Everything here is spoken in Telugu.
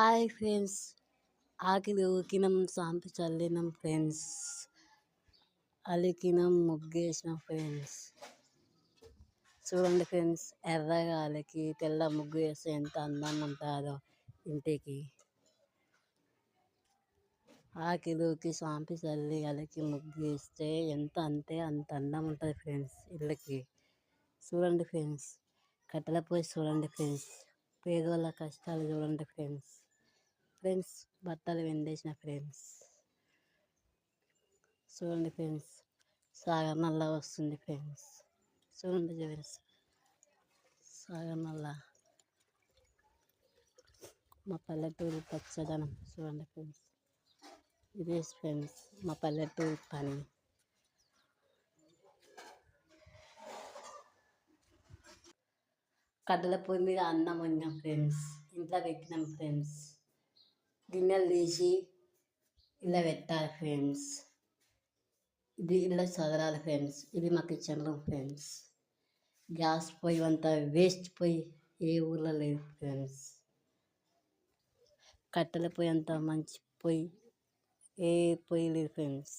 హాయ్ ఫ్రెండ్స్, ఆకిలి ఊకినం, సాంపి చల్లినం ఫ్రెండ్స్, అలికినం, ముగ్గేసినాం ఫ్రెండ్స్. చూడండి ఫ్రెండ్స్, ఎర్రగా అలికి తెల్ల ముగ్గు వేస్తే ఎంత అందంగా ఉంటుందో ఇంటికి. ఆకిలికి సాంపి చల్లి అలికి ముగ్గు వేస్తే అంత అందం ఉంటుంది ఫ్రెండ్స్ ఇళ్ళకి. చూడండి ఫ్రెండ్స్, కట్టెల పొయ్యి చూడండి ఫ్రెండ్స్, పేదవాళ్ళ కష్టాలు చూడండి ఫ్రెండ్స్. బట్టలు వెండేసిన ఫ్రెండ్స్. చూడండి ఫ్రెండ్స్, సాగర్ నల్ల వస్తుంది ఫ్రెండ్స్. చూడండి ఫ్రెండ్స్, సాగర్ నల్ల. మా పల్లెటూరు పచ్చదనం చూడండి ఫ్రెండ్స్. ఇదే ఫ్రెండ్స్ మా పల్లెటూరు పని. కట్టెల పొయ్యి మీద అన్నం వండినాం ఫ్రెండ్స్, ఇంట్లో పెట్టినాం ఫ్రెండ్స్. గిన్నెలు తీసి ఇలా పెట్టాలి ఫ్రెండ్స్. ఇది ఇలా చదరాలి ఫ్రెండ్స్. ఇది మా కిచెన్ రూమ్ ఫ్రెండ్స్. గ్యాస్ పొయ్యి అంతా వేస్ట్ పొయ్యి ఏ ఊర్లో లేదు ఫ్రెండ్స్. కట్టెల పొయ్యి అంతా మంచి పొయ్యి ఏ పొయ్యి లేదు ఫ్రెండ్స్.